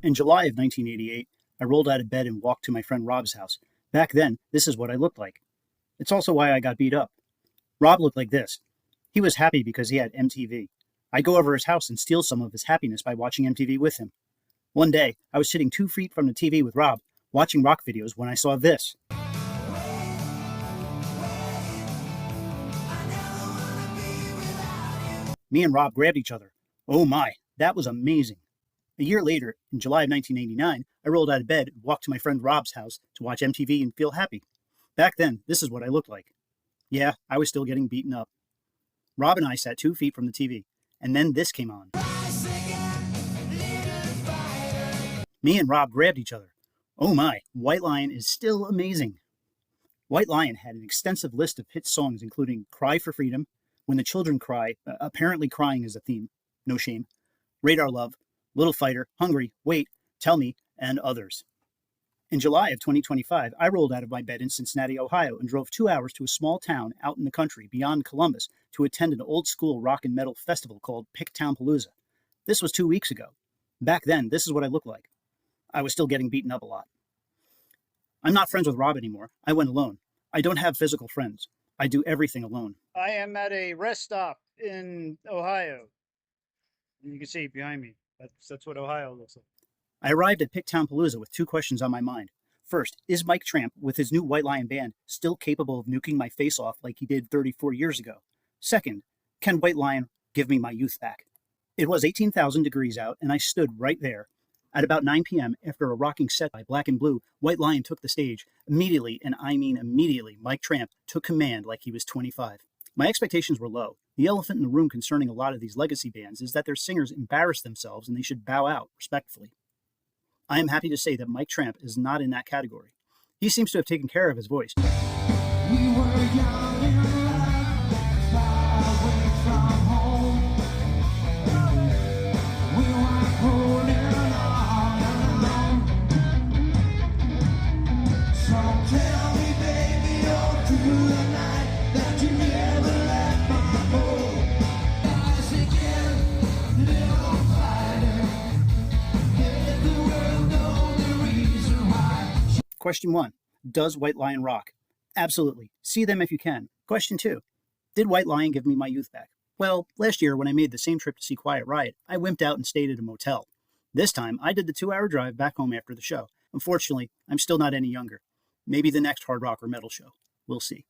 In July of 1988, I rolled out of bed and walked to my friend Rob's house. Back then, this is what I looked like. It's also why I got beat up. Rob looked like this. He was happy because he had MTV. I'd go over his house and steal some of his happiness by watching MTV with him. One day, I was sitting 2 feet from the TV with Rob, watching rock videos when I saw this. Me and Rob grabbed each other. Oh my, that was amazing. A year later, in July of 1989, I rolled out of bed and walked to my friend Rob's house to watch MTV and feel happy. Back then, this is what I looked like. Yeah, I was still getting beaten up. Rob and I sat 2 feet from the TV, and then this came on. Me and Rob grabbed each other. Oh my, White Lion is still amazing. White Lion had an extensive list of hit songs including Cry for Freedom, When the Children Cry, apparently crying is a theme, no shame, Radar Love, Little Fighter, Hungry, Wait, Tell Me, and others. In July of 2025, I rolled out of my bed in Cincinnati, Ohio, and drove 2 hours to a small town out in the country beyond Columbus to attend an old-school rock and metal festival called Picktown Palooza. This was 2 weeks ago. Back then, this is what I looked like. I was still getting beaten up a lot. I'm not friends with Rob anymore. I went alone. I don't have physical friends. I do everything alone. I am at a rest stop in Ohio. You can see behind me. That's what Ohio looks like. I arrived at Picktown Palooza with 2 questions on my mind. First, is Mike Tramp, with his new White Lion band, still capable of nuking my face off like he did 34 years ago? Second, can White Lion give me my youth back? It was 18,000 degrees out, and I stood right there. At about 9 p.m., after a rocking set by Black and Blue, White Lion took the stage. Immediately, and I mean immediately, Mike Tramp took command like he was 25. My expectations were low. The elephant in the room concerning a lot of these legacy bands is that their singers embarrass themselves and they should bow out respectfully. I am happy to say that Mike Tramp is not in that category. He seems to have taken care of his voice. We were young and alive, far away from home. We were holding on alone. So tell me, baby, all through the night that you never let me go. Rise again, little fighter. Let the world know the reason why. Question 1. Does White Lion rock? Absolutely. See them if you can. Question 2. Did White Lion give me my youth back? Well, last year when I made the same trip to see Quiet Riot, I wimped out and stayed at a motel. This time, I did the 2-hour drive back home after the show. Unfortunately, I'm still not any younger. Maybe the next hard rock or metal show. We'll see.